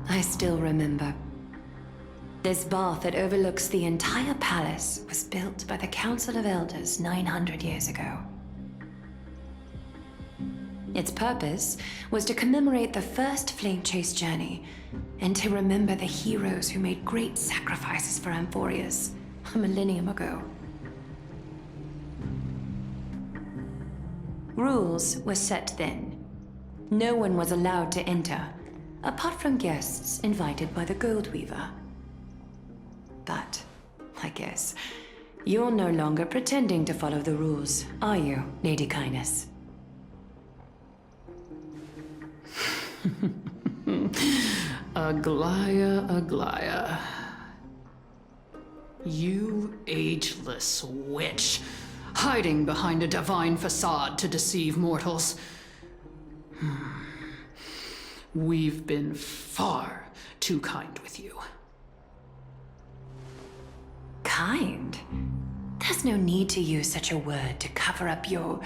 I still remember. This bath that overlooks the entire palace was built by the Council of Elders 900 years ago. Its purpose was to commemorate the first flame chase journey, and to remember the heroes who made great sacrifices for Amphorius a millennium ago. Rules were set then. No one was allowed to enter, apart from guests invited by the Gold Weaver. But, I guess, you're no longer pretending to follow the rules, are you, Lady Kindness? Aglaia. You ageless witch, hiding behind a divine facade to deceive mortals. We've been far too kind with you. Kind? There's no need to use such a word to cover up your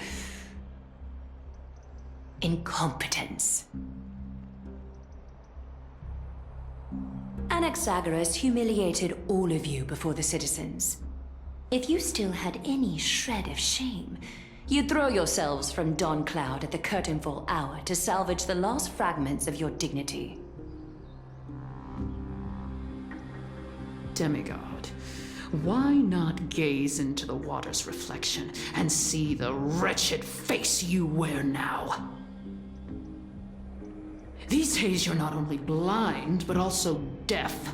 incompetence. Anaxagoras humiliated all of you before the citizens. If you still had any shred of shame, you'd throw yourselves from dawn cloud at the curtainfall hour to salvage the last fragments of your dignity. Demigod, why not gaze into the water's reflection and see the wretched face you wear now? These days you're not only blind, but also deaf.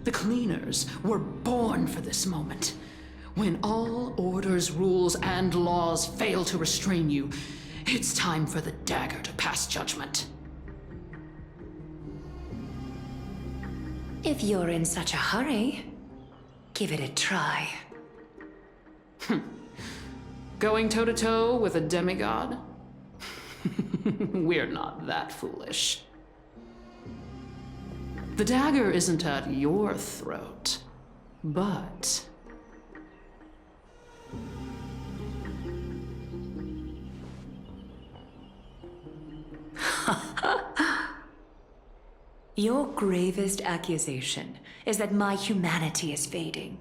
The cleaners were born for this moment. When all orders, rules, and laws fail to restrain you, it's time for the dagger to pass judgment. If you're in such a hurry, give it a try. Going toe-to-toe with a demigod? We're not that foolish. The dagger isn't at your throat, but... Your gravest accusation is that my humanity is fading.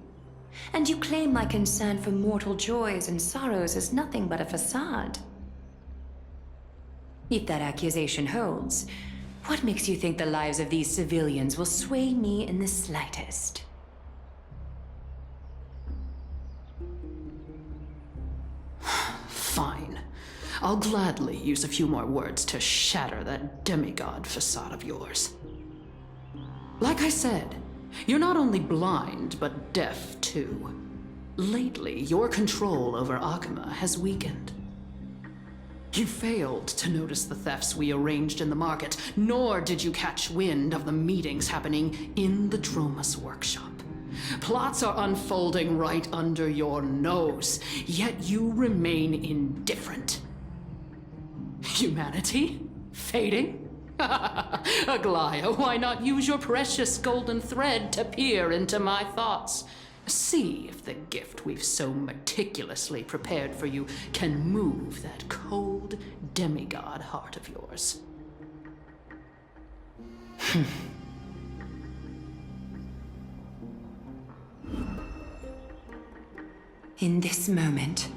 And you claim my concern for mortal joys and sorrows is nothing but a facade. If that accusation holds, what makes you think the lives of these civilians will sway me in the slightest? Fine. I'll gladly use a few more words to shatter that demigod facade of yours. Like I said, you're not only blind, but deaf too. Lately, your control over Akuma has weakened. You failed to notice the thefts we arranged in the market, nor did you catch wind of the meetings happening in the Dromus workshop. Plots are unfolding right under your nose, yet you remain indifferent. Humanity? Fading? Aglaia, why not use your precious golden thread to peer into my thoughts? See if the gift we've so meticulously prepared for you can move that cold demigod heart of yours. In this moment,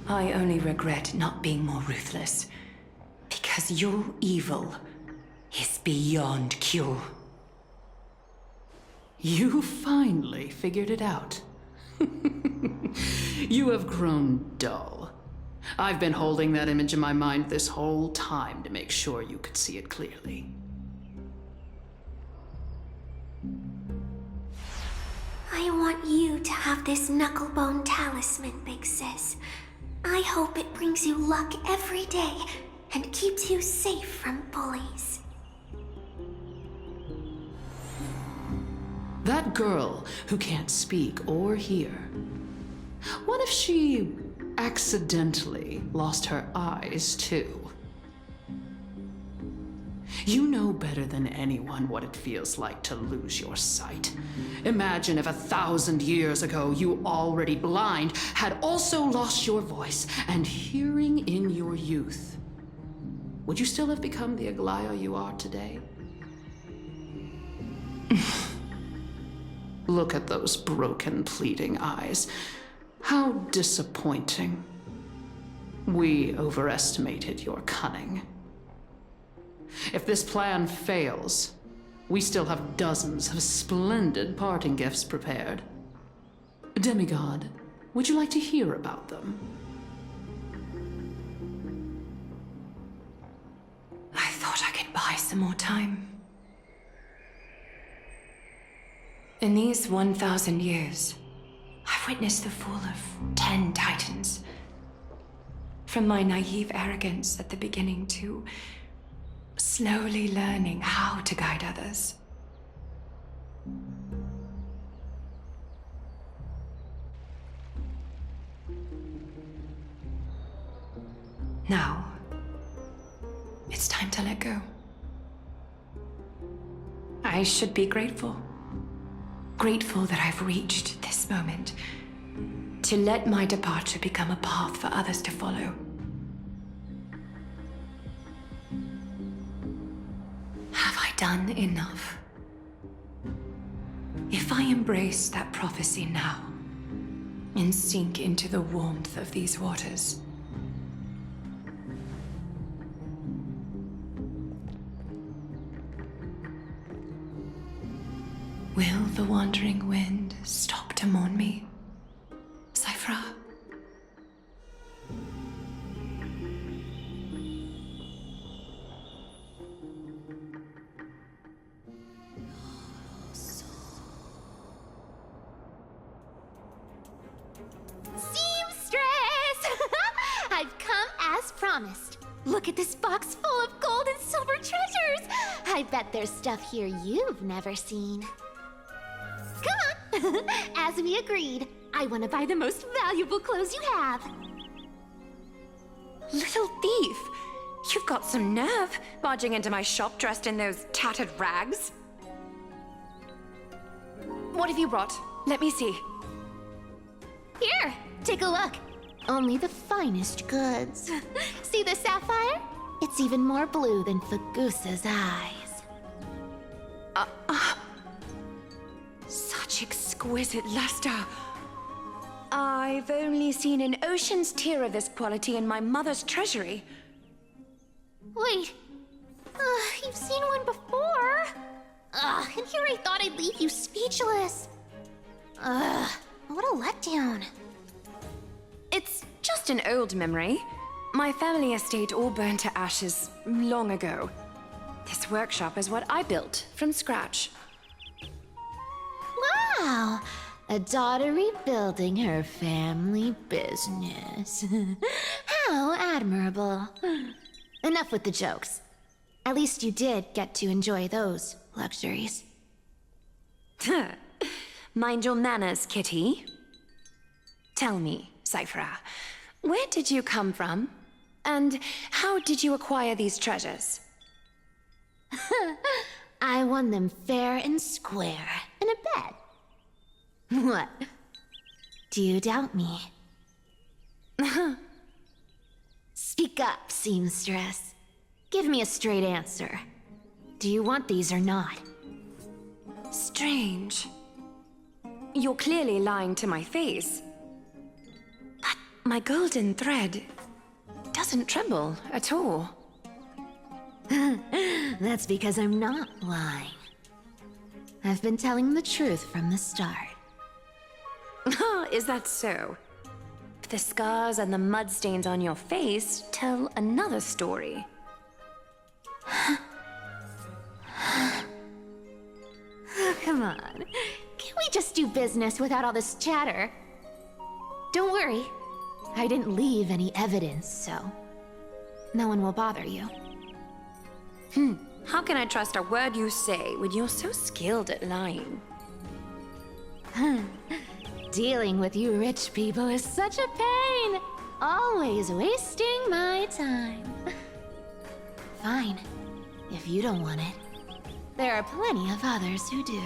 I only regret not being more ruthless, because your evil is beyond cure. You finally figured it out. You have grown dull. I've been holding that image in my mind this whole time to make sure you could see it clearly. I want you to have this knucklebone talisman, Big Sis. I hope it brings you luck every day and keeps you safe from bullies. That girl who can't speak or hear, what if she accidentally lost her eyes too? You know better than anyone what it feels like to lose your sight. Imagine if 1,000 years ago you, already blind, had also lost your voice and hearing in your youth. Would you still have become the Aglaia you are today? Look at those broken, pleading eyes. How disappointing. We overestimated your cunning. If this plan fails, we still have dozens of splendid parting gifts prepared. Demigod, would you like to hear about them? I thought I could buy some more time. In these 1,000 years, I've witnessed the fall of 10 titans. From my naive arrogance at the beginning to slowly learning how to guide others. Now, it's time to let go. I should be grateful. Grateful that I've reached this moment. To let my departure become a path for others to follow. Have I done enough? If I embrace that prophecy now, and sink into the warmth of these waters, will the wandering wind stop to mourn me, Cyphra? Seamstress! I've come as promised. Look at this box full of gold and silver treasures! I bet there's stuff here you've never seen. Come on! As we agreed, I want to buy the most valuable clothes you have. Little thief! You've got some nerve, barging into my shop dressed in those tattered rags. What have you brought? Let me see. Here, take a look. Only the finest goods. See the sapphire? It's even more blue than Fagusa's eyes. Such exquisite luster. I've only seen an ocean's tear of this quality in my mother's treasury. Wait. You've seen one before. And here I thought I'd leave you speechless. What a letdown. It's just an old memory. My family estate all burned to ashes long ago. This workshop is what I built from scratch. Wow, a daughter rebuilding her family business. How admirable. Enough with the jokes. At least you did get to enjoy those luxuries. Mind your manners, Kitty. Tell me, Cyphra, where did you come from? And how did you acquire these treasures? I won them fair and square in a bet. What? Do you doubt me? Speak up, seamstress. Give me a straight answer. Do you want these or not? Strange. You're clearly lying to my face. But my golden thread doesn't tremble at all. That's because I'm not lying. I've been telling the truth from the start. Is that so? The scars and the mud stains on your face tell another story. Come on. Can't we just do business without all this chatter? Don't worry. I didn't leave any evidence, so no one will bother you. How can I trust a word you say when you're so skilled at lying? Dealing with you rich people is such a pain. Always wasting my time. Fine, if you don't want it. There are plenty of others who do.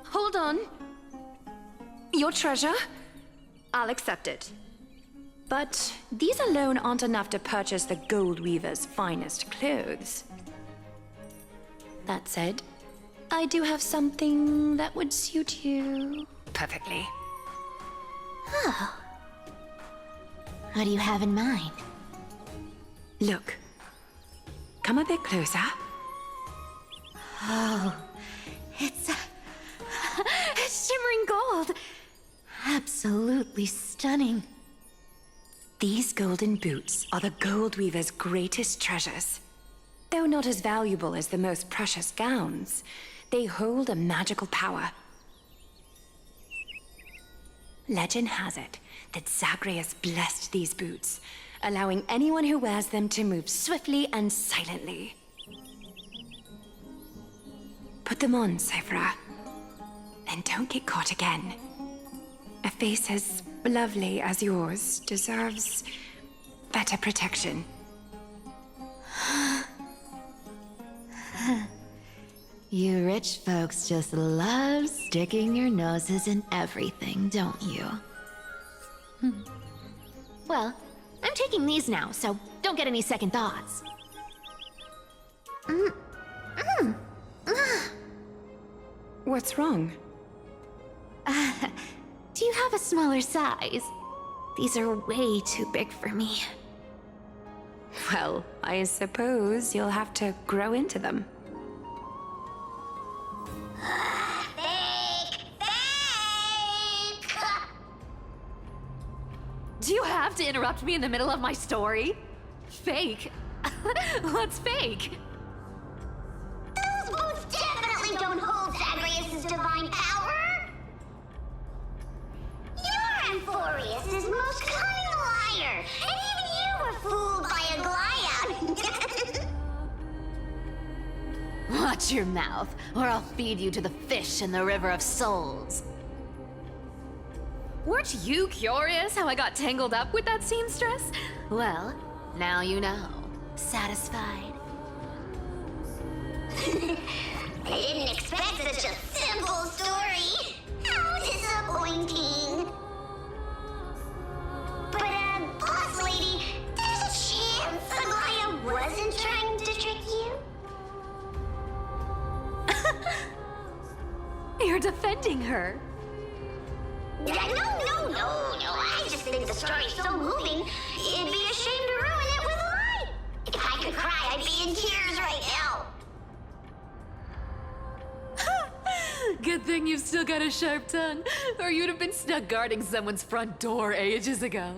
Hold on. Your treasure? I'll accept it. But these alone aren't enough to purchase the Gold Weaver's finest clothes. That said, I do have something that would suit you perfectly. Oh. What do you have in mind? Look. Come a bit closer. Oh, it's shimmering gold. Absolutely stunning. These golden boots are the Gold Weaver's greatest treasures. Though not as valuable as the most precious gowns, they hold a magical power. Legend has it that Zagreus blessed these boots, allowing anyone who wears them to move swiftly and silently. Put them on, Cyphra, and don't get caught again. A face as lovely as yours deserves better protection. You rich folks just love sticking your noses in everything, don't you? Well, I'm taking these now, so don't get any second thoughts. What's wrong? Do you have a smaller size? These are way too big for me. Well, I suppose you'll have to grow into them. Fake! Fake! Do you have to interrupt me in the middle of my story? Fake? What's fake? Those boots definitely don't hold Zagreus' divine power! You're Amphorius' most cunning liar, and even you were fooled by a Glyad! Watch your mouth, or I'll feed you to the fish in the River of Souls. Weren't you curious how I got tangled up with that seamstress? Well, now you know. Satisfied? I didn't expect such a simple story! How disappointing! But, boss lady, there's a chance Aglaya wasn't trying to trick you? You're defending her. No. I just think the story's so moving, it'd be a shame to ruin it with a lie. If I could cry, I'd be in tears right now. Good thing you've still got a sharp tongue, or you'd have been stuck guarding someone's front door ages ago.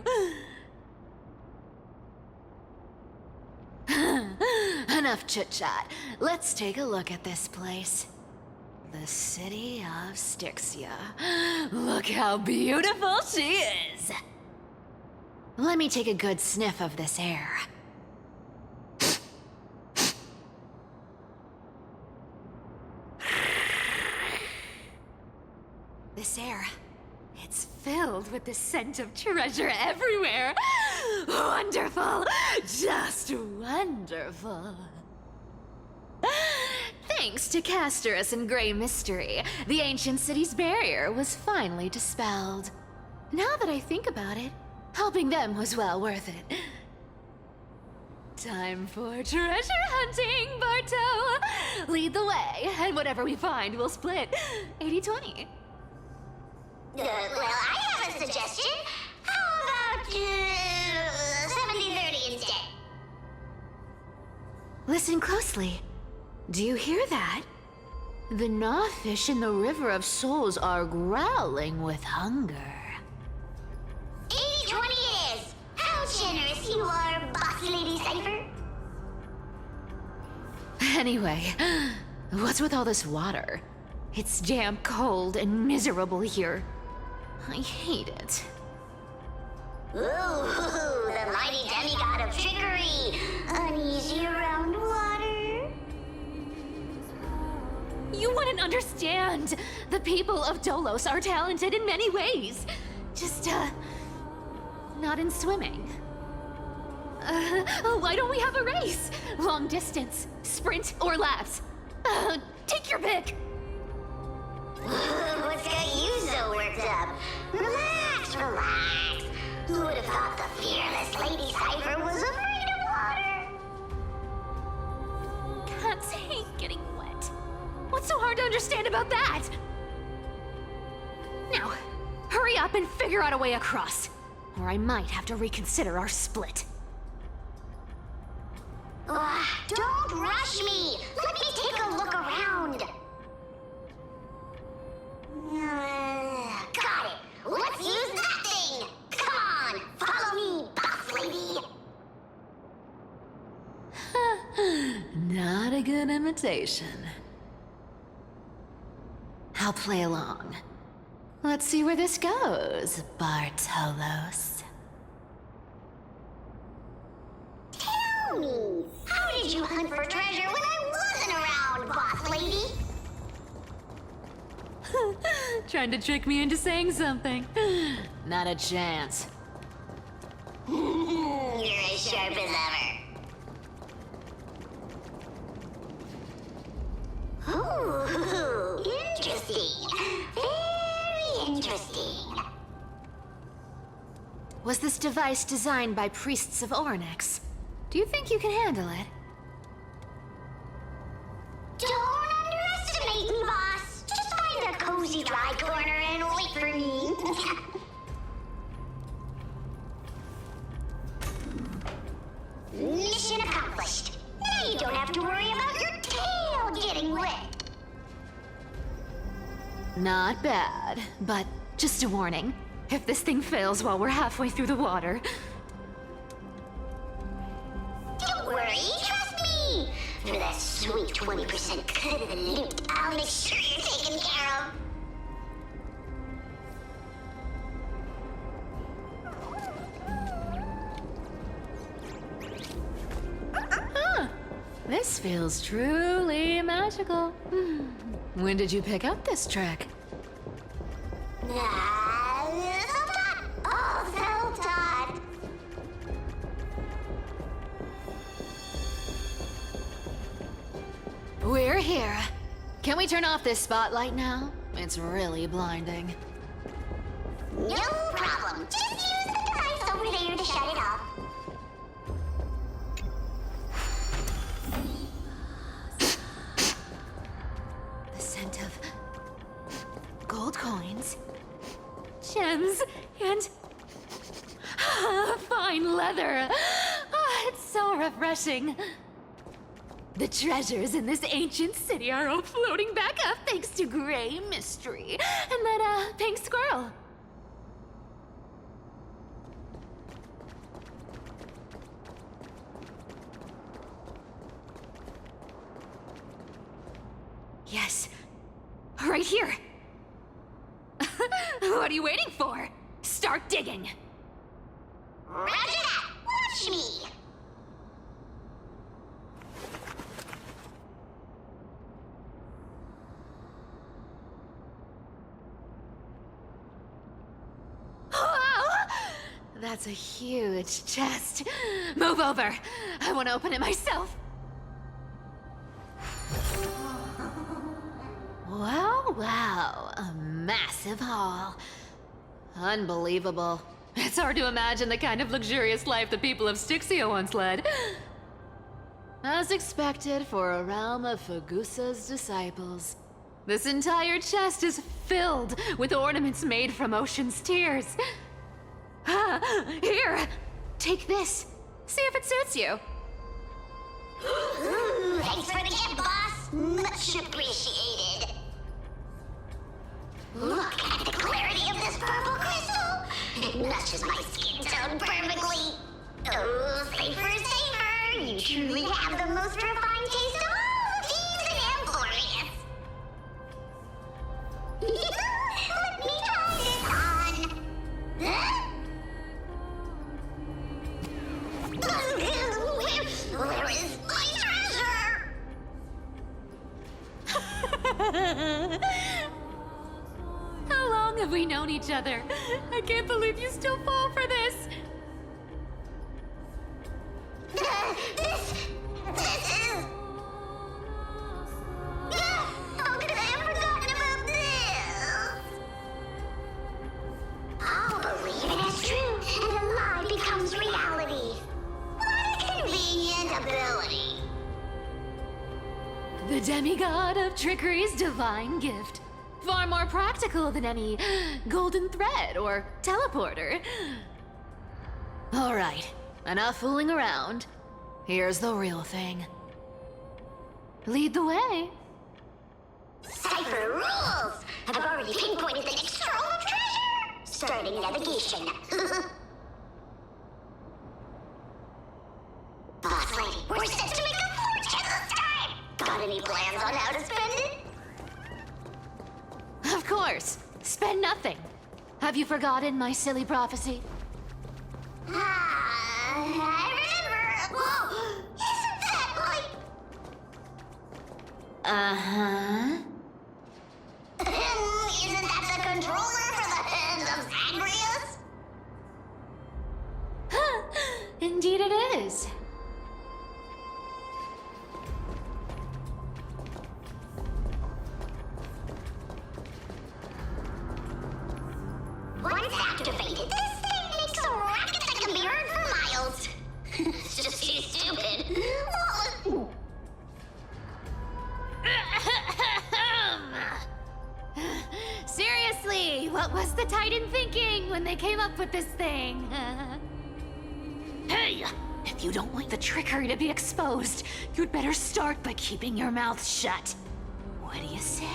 Enough chit-chat. Let's take a look at this place. The city of Styxia. Look how beautiful she is! Let me take a good sniff of this air. This air, it's filled with the scent of treasure everywhere. Wonderful! Just wonderful. Thanks to Castorus and Grey Mystery, the ancient city's barrier was finally dispelled. Now that I think about it, helping them was well worth it. Time for treasure hunting, Barto! Lead the way, and whatever we find, we'll split 80-20. Well, I have a suggestion. How about 70-30 instead? Listen closely. Do you hear that? The gnawfish in the River of Souls are growling with hunger. 80-20 it is! How generous you are, boss lady Cypher! Anyway, what's with all this water? It's damp, cold, and miserable here. I hate it. Ooh, the mighty demigod of trickery! Uneasy around water? You wouldn't understand! The people of Dolos are talented in many ways. Just, not in swimming. Why don't we have a race? Long distance, sprint, or laps? Take your pick! What's got you so worked up? Relax. Who would have thought the fearless Lady Cypher was afraid of water? Cats hate getting wet. What's so hard to understand about that? Now, hurry up and figure out a way across, or I might have to reconsider our split. Don't rush me! Let me take a look around! Got it! Let's use that thing! Come on! Follow me, boss lady! Not a good imitation. I'll play along. Let's see where this goes, Bartolos. Tell me, how did you hunt for treasure when I wasn't around, boss lady? Trying to trick me into saying something. Not a chance. You're as sharp as ever. Ooh, interesting. Very interesting. Was this device designed by priests of Ornyx? Do you think you can handle it? Don't underestimate me, boss. Just find a cozy dry corner and wait for me. Mission accomplished. Now you don't have to worry about your tail getting wet. Not bad, but just a warning. If this thing fails while we're halfway through the water... Don't worry, trust me. For that sweet 20% cut of the loot, I'll make sure you're taken care of. This feels truly magical. When did you pick up this trick? Self-taught. Oh, self-taught. We're here. Can we turn off this spotlight now? It's really blinding. No problem. Just use the device over there to shut it off. The scent of gold coins, gems, and fine leather. It's so refreshing. The treasures in this ancient city are all floating back up thanks to Gray Mystery and that pink squirrel. Yes, right here. What are you waiting for? Start digging. Roger that. Watch me. Wow! That's a huge chest. Move over. I want to open it myself. Wow, a massive haul. Unbelievable. It's hard to imagine the kind of luxurious life the people of Styxia once led. As expected for a realm of Fagusa's disciples. This entire chest is filled with ornaments made from ocean's tears. Here, take this. See if it suits you. Thanks for the gift, boss. Much appreciated. Look at the clarity of this purple crystal. It matches my skin tone perfectly. Oh, safer, safer. You truly have the most refined taste of all thieves and employees. Let me try this on. Huh? Where is my treasure? How long have we known each other? I can't believe you still fall for this. This is... How could I have forgotten about this? I'll believe it is true, and a lie becomes reality. What a convenient ability. The demigod of trickery's divine gift. Far more practical than any golden thread or teleporter. All right, enough fooling around. Here's the real thing. Lead the way. Cipher rules! I've already pinpointed the next trove of treasure! Starting navigation. Boss lady, we're set to make a fortune this time! Got any plans on how to spend it? Of course. Spend nothing. Have you forgotten my silly prophecy? I remember. Whoa! Isn't that like... Uh-huh. Isn't that the controller for the hands of Zagreus? Indeed it is. Once activated, this thing makes a racket that can be heard for miles. It's just too stupid. Seriously, what was the Titan thinking when they came up with this thing? Hey! If you don't want the trickery to be exposed, you'd better start by keeping your mouth shut. What do you say?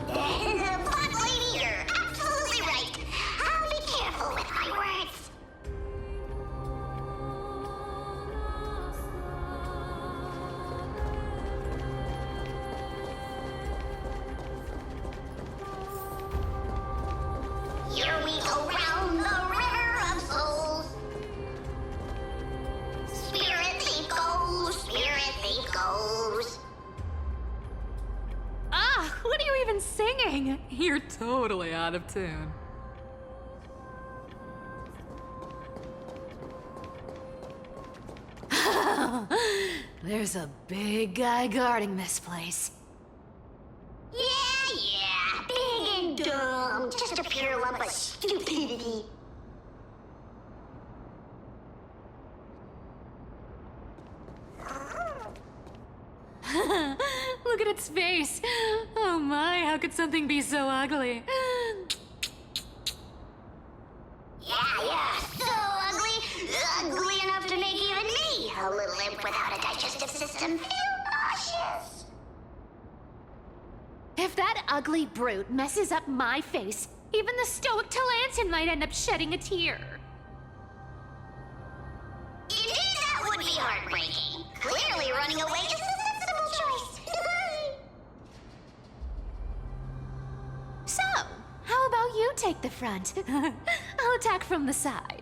Boss lady, you're absolutely right. I'll be careful with my words. Here we go round the river of souls. Spirit thief goes, spirit thief goes. Ah, what are you even singing? You're totally out of tune. There's a big guy guarding this place. Yeah, big and dumb. Just a pure lump of stupidity. Look at its face. Oh my, how could something be so ugly? Yeah, so ugly. Ugly enough to make even me, a little imp without a digestive system, feel nauseous. If that ugly brute messes up my face, even the stoic Talantin might end up shedding a tear. Indeed, that would be heartbreaking. Clearly running away is a sensible choice. So, how about you take the front? I'll attack from the side.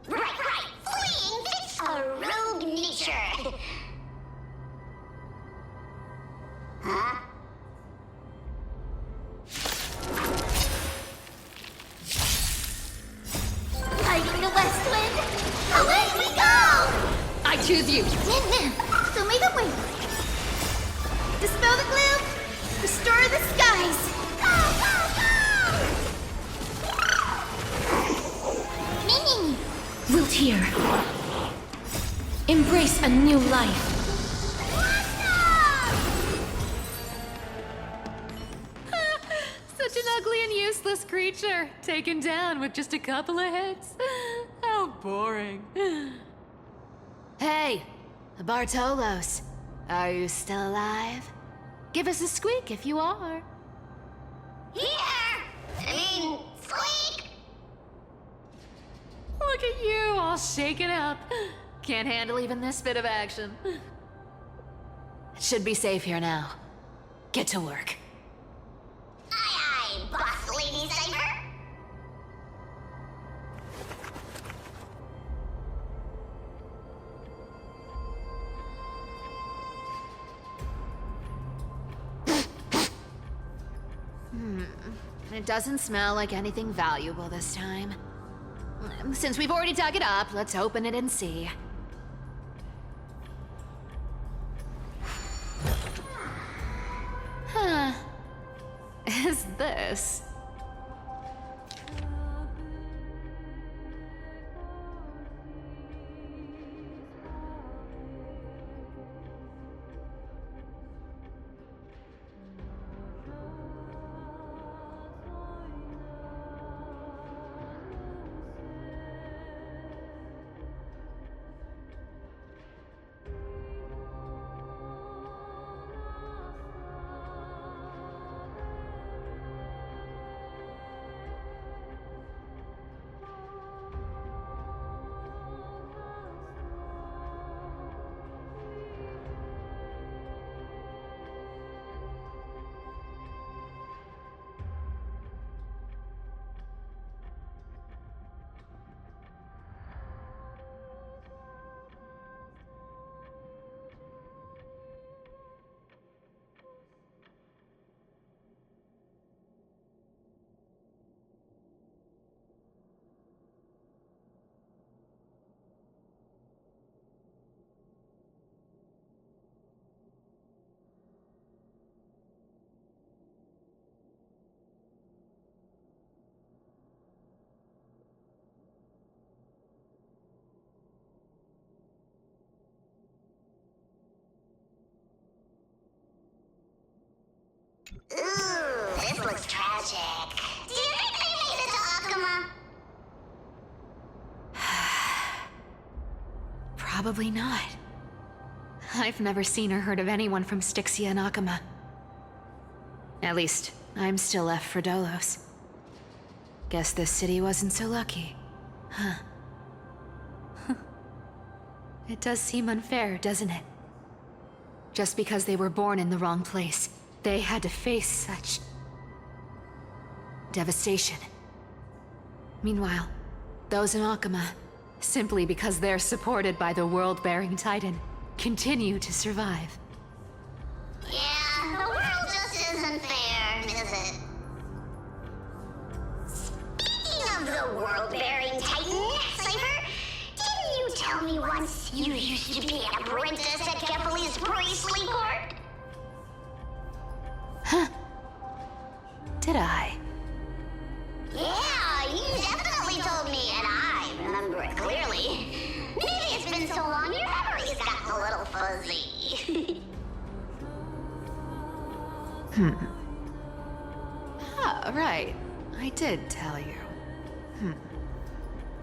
Right. Fleeing fits a rogue nature. Huh? Fighting the west wind, away we go! I choose you. Show me the way. Dispel the gloom, restore the skies. Ming! Wilt here. Embrace a new life. Such an ugly and useless creature, taken down with just a couple of hits. How boring. Hey, Bartolos. Are you still alive? Give us a squeak if you are. Squeak! Look at you, all shaken up. Can't handle even this bit of action. It should be safe here now. Get to work. Aye, boss lady Cypher. It doesn't smell like anything valuable this time. Since we've already dug it up, let's open it and see. Huh. Is this? Ooh, this looks tragic. Do you think they made it to Akuma? Probably not. I've never seen or heard of anyone from Styxia and Akuma. At least, I'm still left for Dolos. Guess this city wasn't so lucky. Huh. It does seem unfair, doesn't it? Just because they were born in the wrong place, they had to face such devastation. Meanwhile, those in Akuma, simply because they're supported by the world-bearing Titan, continue to survive. Yeah, the world just isn't fair, is it? Speaking of the world-bearing Titan, Cypher, didn't you tell me once you used to be an apprentice at Kephal's priestly court? Did I? Yeah, you definitely told me, and I remember it clearly. Maybe it's been so long your memory's gotten a little fuzzy. Oh, right. I did tell you.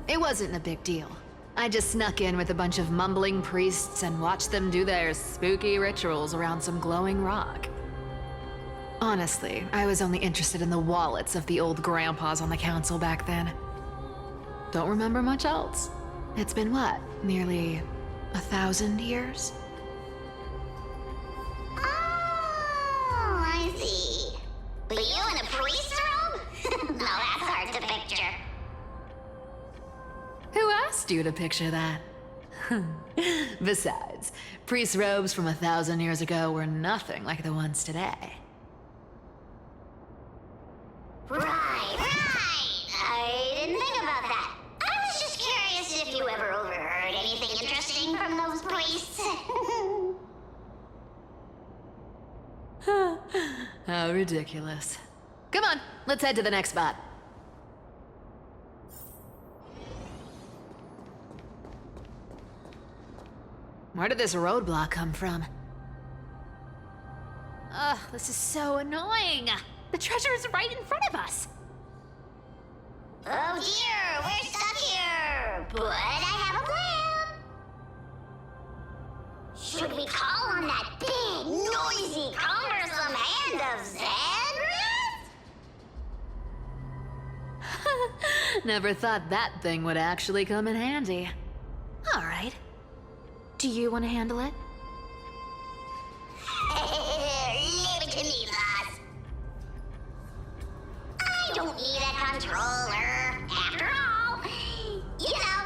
It wasn't a big deal. I just snuck in with a bunch of mumbling priests and watched them do their spooky rituals around some glowing rock. Honestly, I was only interested in the wallets of the old grandpas on the council back then. Don't remember much else. It's been what, nearly 1,000 years? Oh, I see. But you in a priest's robe? No, that's hard to picture. Who asked you to picture that? Besides, priest robes from 1,000 years ago were nothing like the ones today. Right. I didn't think about that. I was just curious if you ever overheard anything interesting from those priests. How ridiculous. Come on, let's head to the next spot. Where did this roadblock come from? Ugh, this is so annoying. The treasure is right in front of us. Oh dear, we're stuck here. But I have a plan. Should we call on that big, noisy, cumbersome hand of Xandris? Never thought that thing would actually come in handy. All right. Do you want to handle it? Leave it to me, boss. I don't need a controller. After all, you know.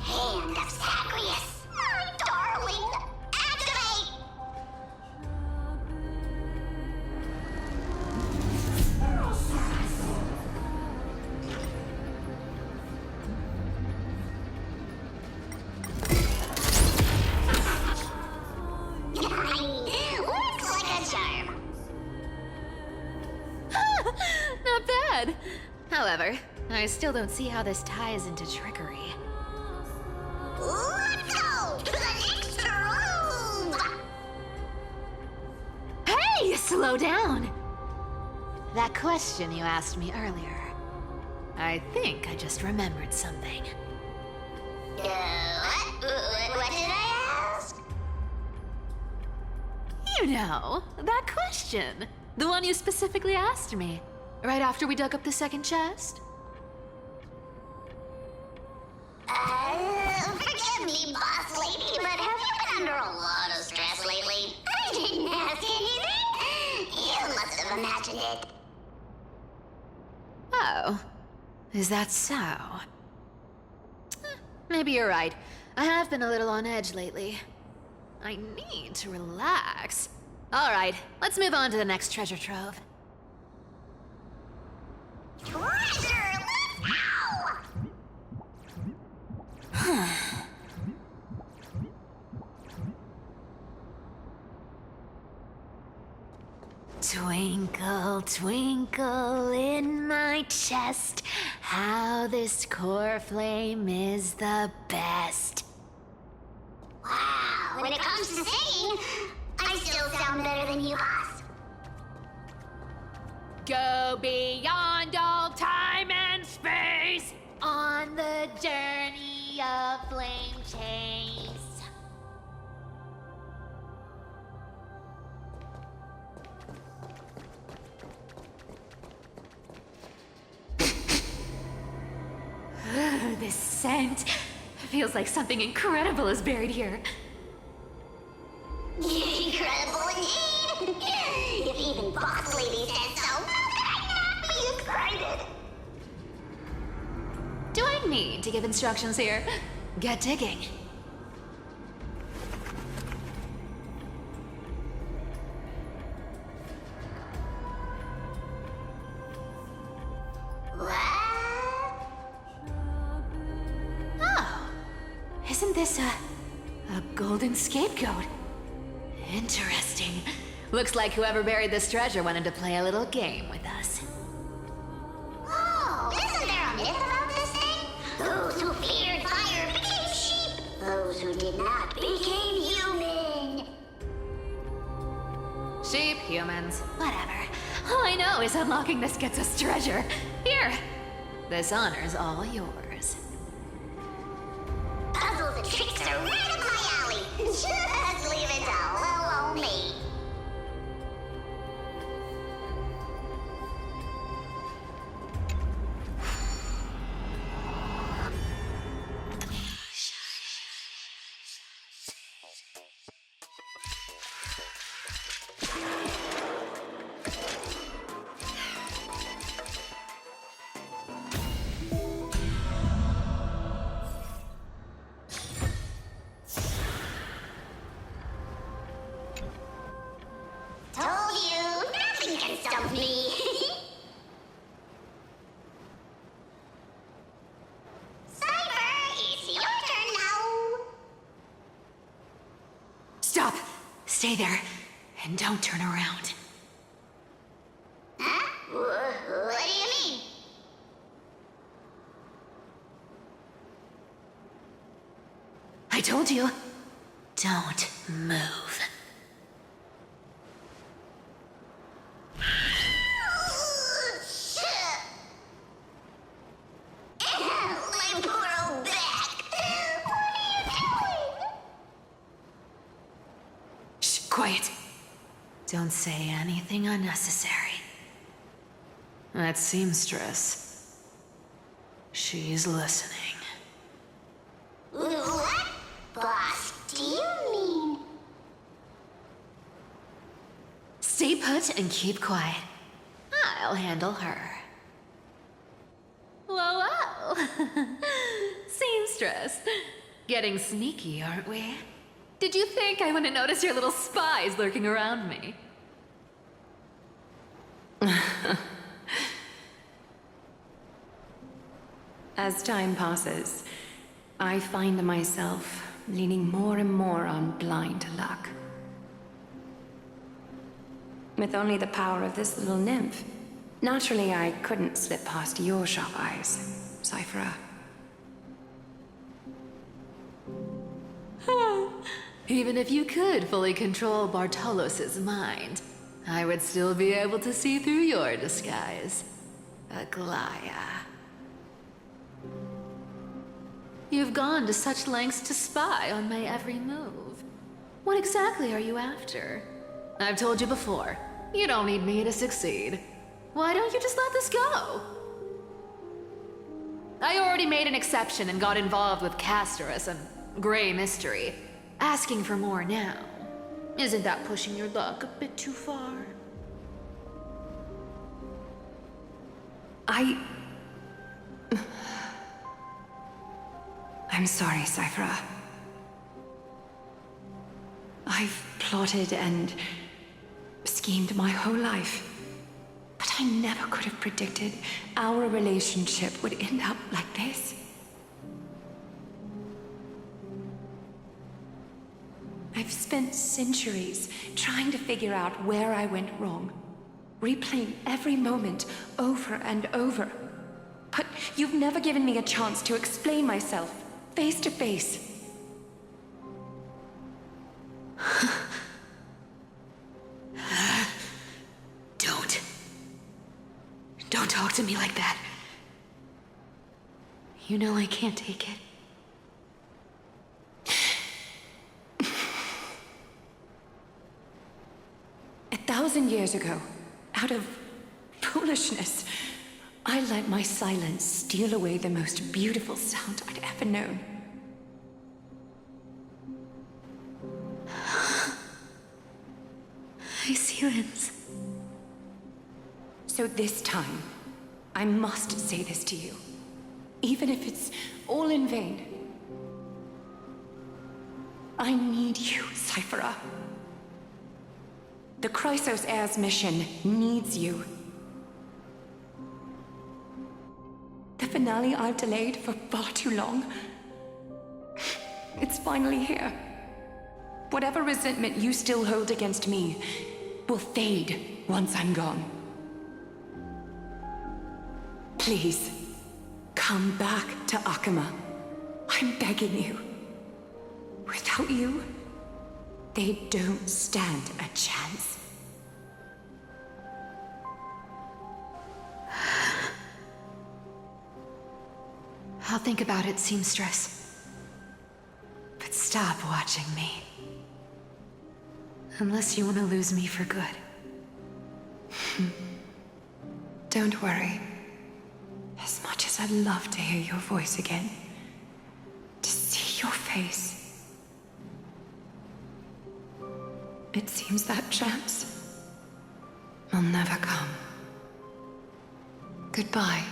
Hand of Zagreus. My darling. Activate! Looks like a charm. Not bad. However, I still don't see how this ties into trickery. Let's go to the next room. Hey, slow down! That question you asked me earlier. I think I just remembered something. What did I ask? You know, that question. The one you specifically asked me. Right after we dug up the second chest. Forgive me, boss lady, but have you been under a lot of stress lately? I didn't ask anything. You must have imagined it. Oh, is that so? Maybe you're right. I have been a little on edge lately. I need to relax. All right, let's move on to the next treasure trove. Treasure, let's go! Twinkle, twinkle in my chest, how this core flame is the best. when it comes to singing, I still sound better than you, boss. Go beyond all time and space on the journey of flame chase. This scent feels like something incredible is buried here. Incredible indeed! If even Boss Lady says so, how could I not be excited? Do I need to give instructions here? Get digging. Oh, isn't this a golden scapegoat? Interesting. Looks like whoever buried this treasure wanted to play a little game with us. Oh, isn't there a myth about this thing? Those who feared fire became sheep. Those who did not became human. Sheep, humans, Whatever. All I know is unlocking this gets us treasure. Here. this honor's all yours. Puzzles and tricks are right up my alley. Just leave it all alone me. Told you, nothing can stop me. Cypher, it's your turn now. Stop! Stay there, and don't turn around. Huh? What do you mean? I told you, don't move. My poor old back. What are you doing? Shh, quiet. Don't say anything unnecessary. That seamstress. She's listening. What? Boss, do you mean? Stay put and keep quiet. I'll handle her. Whoa, whoa. Seamstress. Getting sneaky, aren't we? Did you think I wouldn't notice your little spies lurking around me? As time passes, I find myself leaning more and more on blind luck. With only the power of this little nymph, naturally I couldn't slip past your sharp eyes, Cypher. Even if you could fully control Bartolos's mind, I would still be able to see through your disguise. Aglaya. You've gone to such lengths to spy on my every move. What exactly are you after? I've told you before, you don't need me to succeed. Why don't you just let this go? I already made an exception and got involved with Castorus and Grey Mystery. Asking for more now. Isn't that pushing your luck a bit too far? I'm sorry, Cypher. I've plotted and schemed my whole life. But I never could have predicted our relationship would end up like this. I've spent centuries trying to figure out where I went wrong, replaying every moment over and over. But you've never given me a chance to explain myself, face to face. Don't talk to me like that. You know I can't take it. 1,000 years ago, out of foolishness, I let my silence steal away the most beautiful sound I'd ever known. I see lens. So this time, I must say this to you, even if it's all in vain. I need you, Cyphera. The Chrysos Heir's mission needs you. The finale I've delayed for far too long. It's finally here. Whatever resentment you still hold against me will fade once I'm gone. Please, come back to Akama. I'm begging you. Without you, they don't stand a chance. I'll think about it, seamstress. But stop watching me. Unless you want to lose me for good. Don't worry. As much as I'd love to hear your voice again, to see your face, it seems that chance will never come. Goodbye,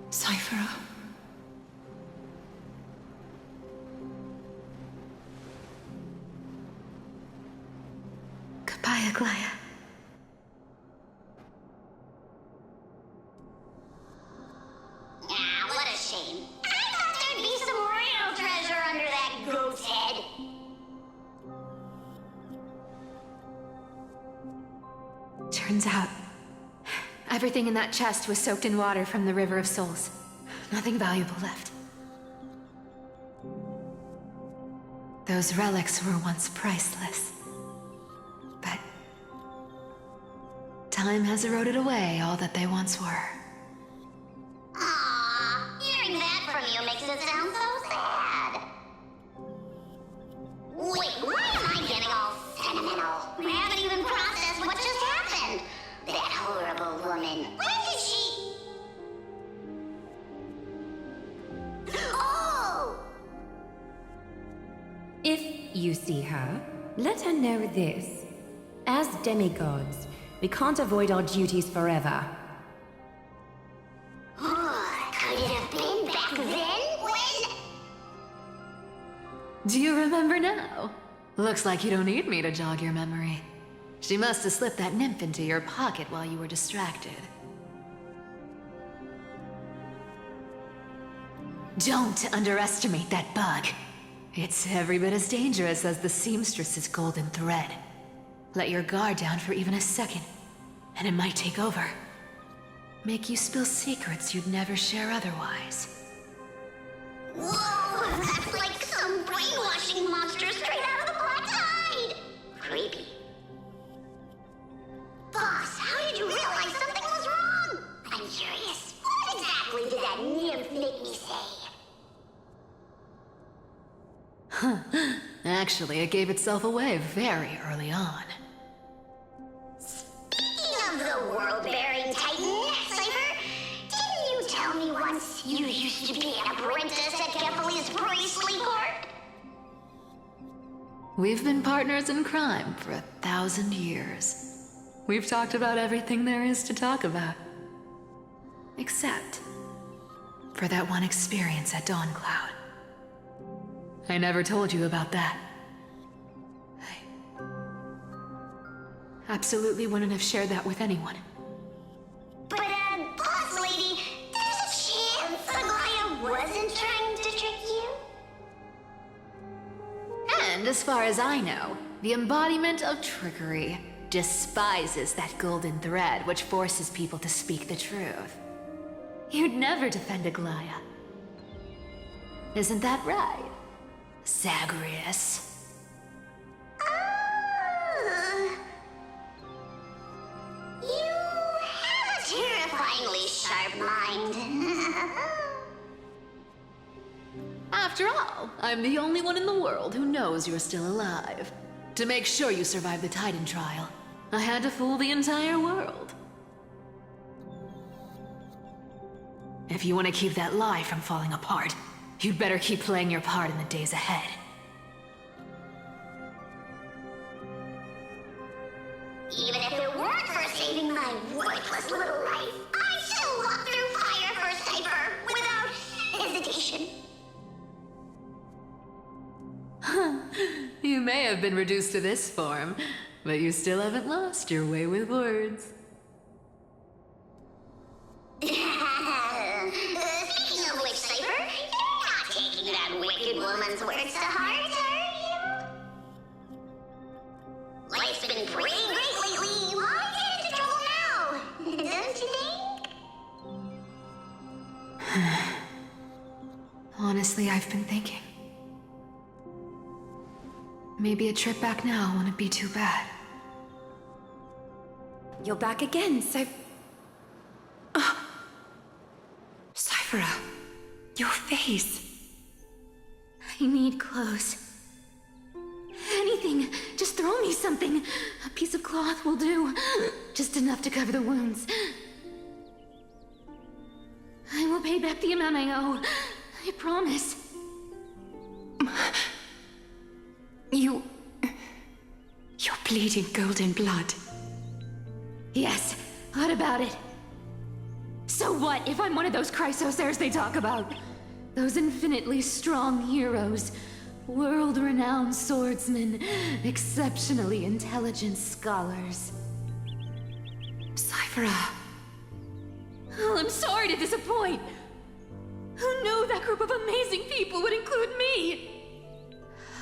Cyphera. Goodbye, Aglaya. Ah, what a shame. I thought there'd be some real treasure under that goat's head. Turns out, everything in that chest was soaked in water from the River of Souls. Nothing valuable left. Those relics were once priceless. But time has eroded away all that they once were. Aww, hearing that from you makes it sound so sad. Wait, why am I getting all sentimental? I haven't even processed what just happened. That horrible woman. Where did she... Oh! If you see her, let her know this. As demigods, we can't avoid our duties forever. Could it have been back then when... Do you remember now? Looks like you don't need me to jog your memory. She must have slipped that nymph into your pocket while you were distracted. Don't underestimate that bug. It's every bit as dangerous as the seamstress's golden thread. Let your guard down for even a second, and it might take over. Make you spill secrets you'd never share otherwise. Whoa, that's like some brainwashing monster straight out of the Black Tide! Creepy. Boss, how did you realize something was wrong? I'm curious. What exactly did that nymph make me say? Actually, it gave itself away very early on. Speaking of the world-bearing titan, Cypher, didn't you tell me once you used to be an apprentice at Kephalie's priestly court? We've been partners in crime for 1,000 years. We've talked about everything there is to talk about. Except for that one experience at Dawncloud. I never told you about that. I absolutely wouldn't have shared that with anyone. But, boss lady, there's a chance Aglaya wasn't trying to trick you? And as far as I know, the embodiment of trickery despises that golden thread which forces people to speak the truth. You'd never defend Aglaya. Isn't that right, Zagreus? sharp mind. After all, I'm the only one in the world who knows you're still alive. To make sure you survive the Titan trial, I had to fool the entire world. If you want to keep that lie from falling apart, you'd better keep playing your part in the days ahead. Even if it weren't for saving my worthless little life, I'd still walk through fire for Cypher without hesitation. You may have been reduced to this form, but you still haven't lost your way with words. Speaking of which, Cypher, you're not taking that wicked woman's words to heart, are you? Life's been pretty great lately. Why get into trouble now? Don't you think? Honestly, I've been thinking. Maybe a trip back now wouldn't be too bad. You're back again, Cyphera, your face. I need clothes. Anything. Just throw me something. A piece of cloth will do. Just enough to cover the wounds. I will pay back the amount I owe. I promise. You're bleeding golden blood. Yes, what about it? So what if I'm one of those Chrysosairs they talk about? Those infinitely strong heroes, world-renowned swordsmen, exceptionally intelligent scholars. Cyphera. Oh, I'm sorry to disappoint. Who knew that group of amazing people would include me?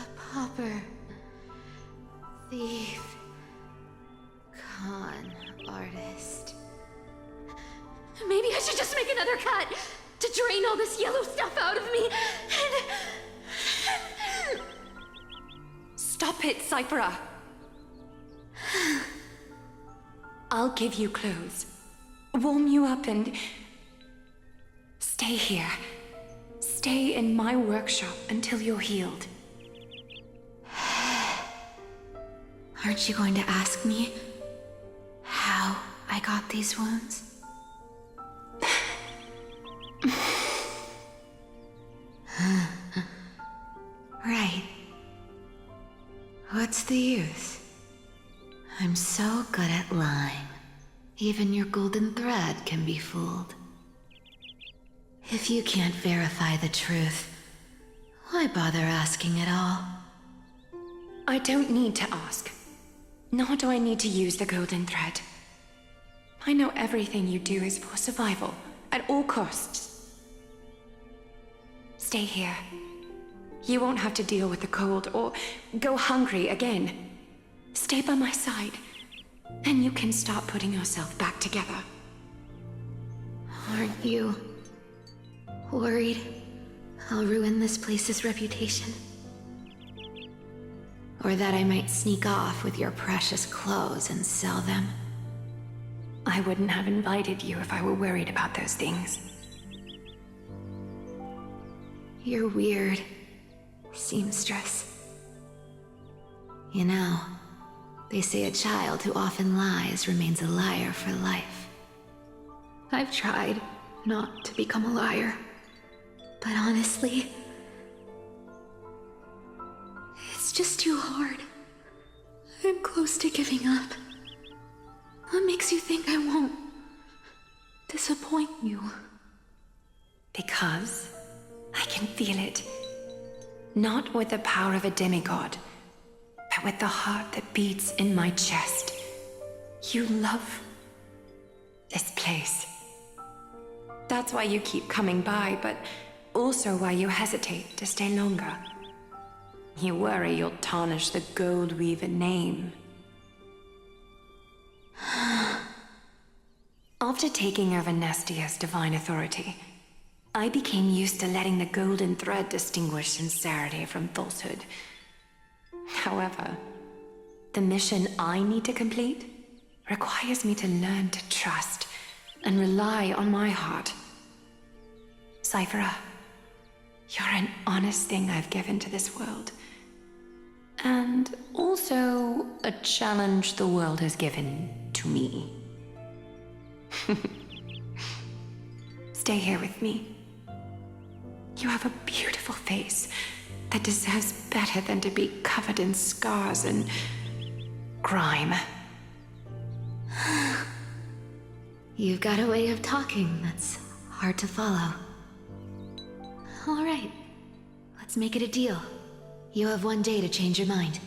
A pauper, thief, con artist. Maybe I should just make another cut to drain all this yellow stuff out of me and... Stop it, Cyphera. I'll give you clothes, warm you up, and stay here. Stay in my workshop until you're healed. Aren't you going to ask me how I got these wounds? Right. What's the use? I'm so good at lying. Even your golden thread can be fooled. If you can't verify the truth, why bother asking at all? I don't need to ask. Nor do I need to use the golden thread. I know everything you do is for survival, at all costs. Stay here. You won't have to deal with the cold or go hungry again. Stay by my side, and you can start putting yourself back together. Aren't you worried I'll ruin this place's reputation? Or that I might sneak off with your precious clothes and sell them? I wouldn't have invited you if I were worried about those things. You're weird, seamstress. You know, they say a child who often lies remains a liar for life. I've tried not to become a liar, but honestly, it's just too hard. I'm close to giving up. What makes you think I won't disappoint you? Because I can feel it. Not with the power of a demigod, but with the heart that beats in my chest. You love this place. That's why you keep coming by, but also why you hesitate to stay longer. You worry you'll tarnish the Gold Weaver name. After taking over Nestia's divine authority, I became used to letting the golden thread distinguish sincerity from falsehood. However, the mission I need to complete requires me to learn to trust and rely on my heart. Cyphera, you're an honest thing I've given to this world. And also a challenge the world has given to me. Stay here with me. You have a beautiful face that deserves better than to be covered in scars and grime. You've got a way of talking that's hard to follow. All right, let's make it a deal. You have 1 day to change your mind.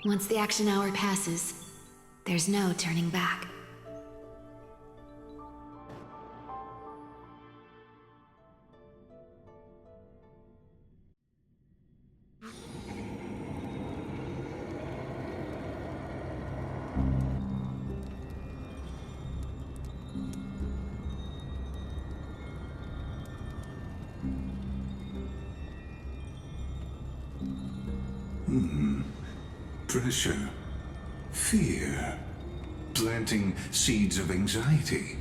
Once the action hour passes, there's no turning back. Pressure, fear, planting seeds of anxiety.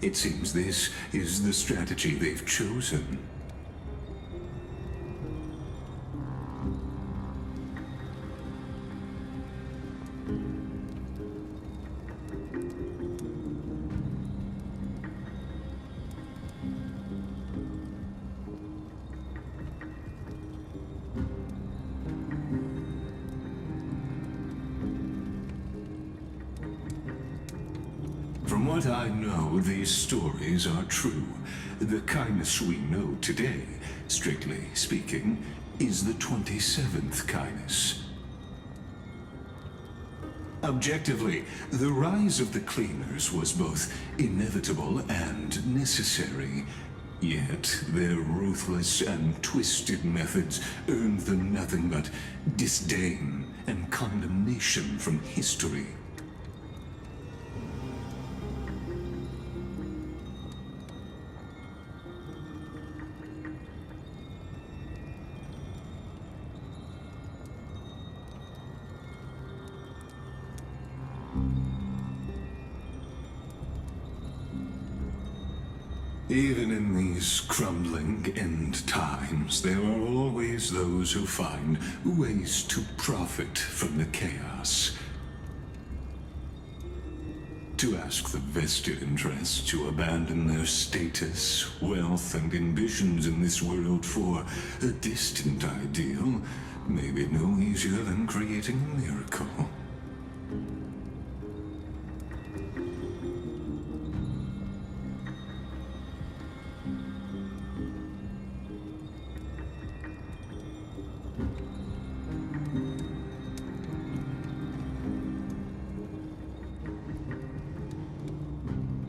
It seems this is the strategy they've chosen. From what I know, these stories are true. The kindness we know today, strictly speaking, is the 27th kindness. Objectively, the rise of the Cleaners was both inevitable and necessary. Yet, their ruthless and twisted methods earned them nothing but disdain and condemnation from history. Even in these crumbling end times, there are always those who find ways to profit from the chaos. To ask the vested interests to abandon their status, wealth, and ambitions in this world for a distant ideal may be no easier than creating a miracle.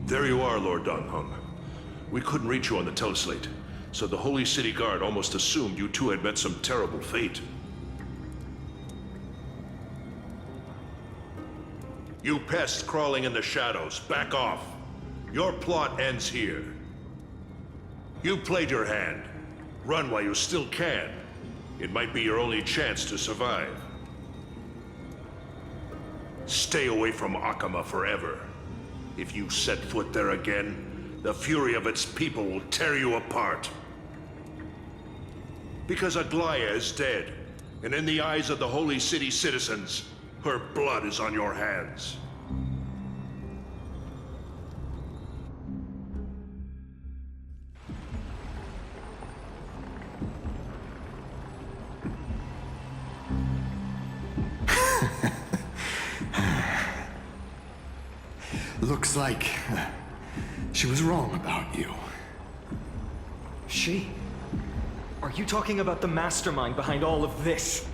There you are, Lord Donghung. We couldn't reach you on the teleslate, so the Holy City Guard almost assumed you two had met some terrible fate. You pests crawling in the shadows, back off. Your plot ends here. You played your hand. Run while you still can. It might be your only chance to survive. Stay away from Akama forever. If you set foot there again, the fury of its people will tear you apart. Because Aglaya is dead, and in the eyes of the Holy City citizens, her blood is on your hands. Looks like she was wrong about you. She? Are you talking about the mastermind behind all of this?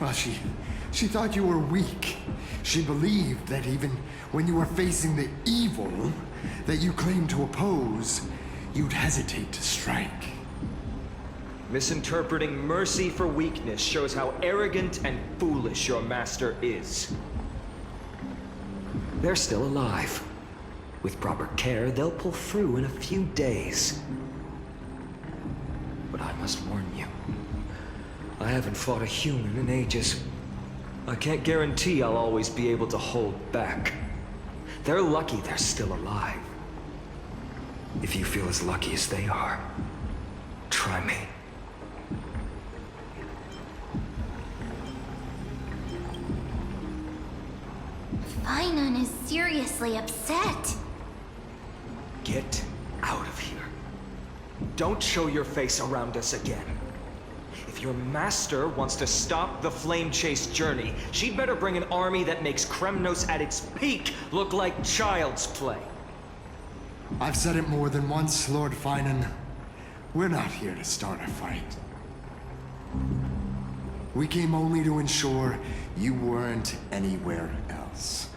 Well, she thought you were weak. She believed that even when you were facing the evil that you claimed to oppose, you'd hesitate to strike. Misinterpreting mercy for weakness shows how arrogant and foolish your master is. They're still alive. With proper care, they'll pull through in a few days. But I must warn you. I haven't fought a human in ages. I can't guarantee I'll always be able to hold back. They're lucky they're still alive. If you feel as lucky as they are, try me. Finon is seriously upset. Get out of here. Don't show your face around us again. If your master wants to stop the flame chase journey, she'd better bring an army that makes Kremnos at its peak look like child's play. I've said it more than once, Lord Finon. We're not here to start a fight. We came only to ensure you weren't anywhere else.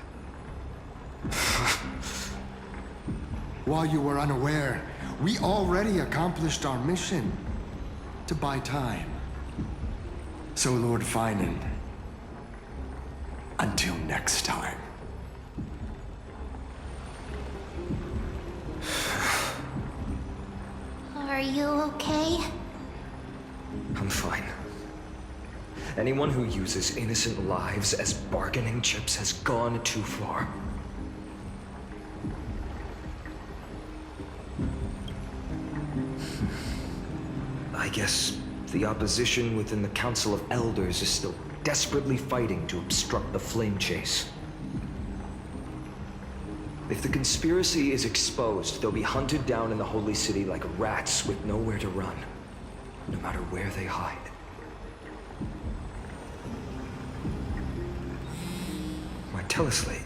While you were unaware, we already accomplished our mission to buy time. So, Lord Finon, until next time. Are you okay? I'm fine. Anyone who uses innocent lives as bargaining chips has gone too far. I guess the opposition within the Council of Elders is still desperately fighting to obstruct the flame chase. If the conspiracy is exposed, they'll be hunted down in the Holy City like rats with nowhere to run, no matter where they hide. My teleslate.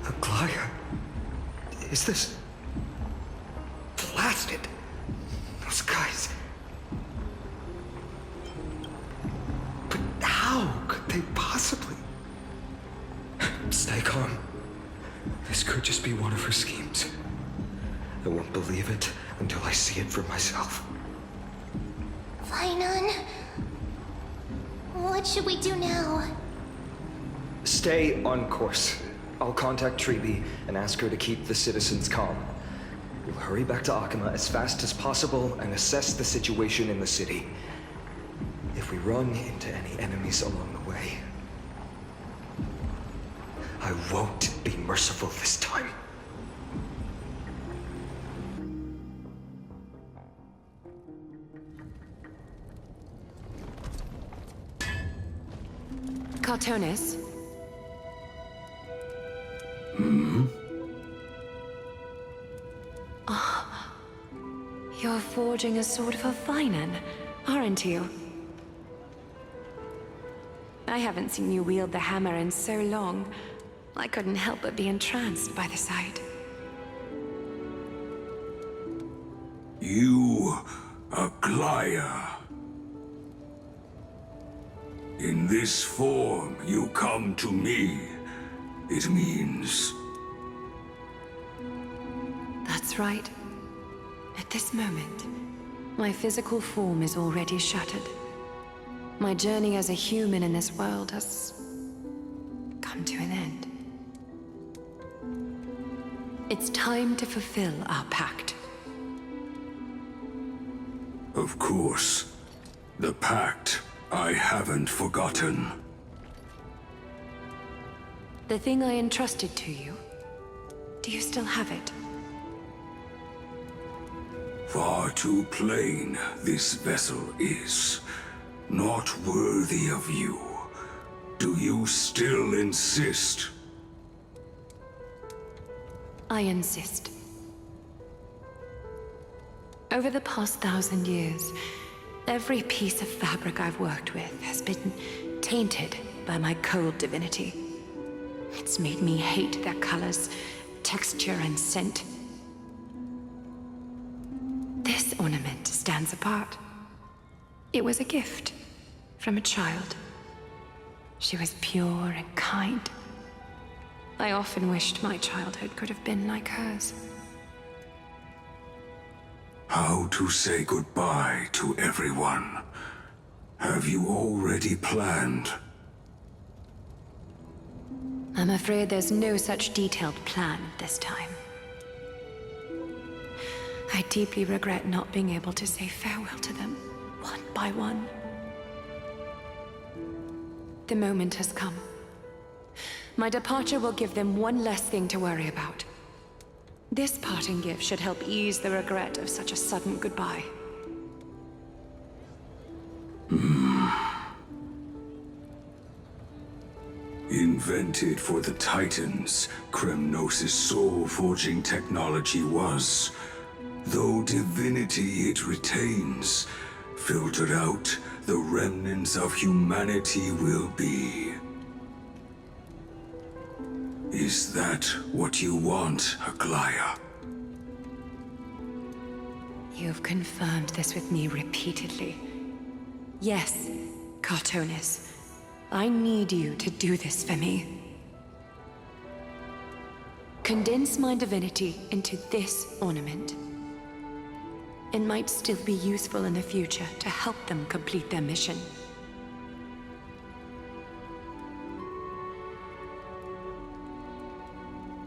Aglaya? Is this... blasted? Those guys... But how could they possibly... Stay calm. This could just be one of her schemes. I won't believe it until I see it for myself. Finon? What should we do now? Stay on course. I'll contact Treeby and ask her to keep the citizens calm. We'll hurry back to Akima as fast as possible and assess the situation in the city. If we run into any enemies along the way, I won't be merciful this time. Cartonis? You're forging a sword for Finon, aren't you? I haven't seen you wield the hammer in so long. I couldn't help but be entranced by the sight. You, Aglaya. In this form, you come to me. It means... That's right. At this moment, my physical form is already shattered. My journey as a human in this world has come to an end. It's time to fulfill our pact. Of course. The pact I haven't forgotten. The thing I entrusted to you, do you still have it? Far too plain this vessel is. Not worthy of you. Do you still insist? I insist. Over the past 1,000 years, every piece of fabric I've worked with has been tainted by my cold divinity. It's made me hate their colors, texture, and scent. This ornament stands apart. It was a gift from a child. She was pure and kind. I often wished my childhood could have been like hers. How to say goodbye to everyone? Have you already planned? I'm afraid there's no such detailed plan this time. I deeply regret not being able to say farewell to them, one by one. The moment has come. My departure will give them one less thing to worry about. This parting gift should help ease the regret of such a sudden goodbye. Invented for the Titans, Kremnos' soul-forging technology was, though divinity it retains, filtered out, the remnants of humanity will be. Is that what you want, Aglaya? You've confirmed this with me repeatedly. Yes, Cartonis. I need you to do this for me. Condense my divinity into this ornament. It might still be useful in the future to help them complete their mission.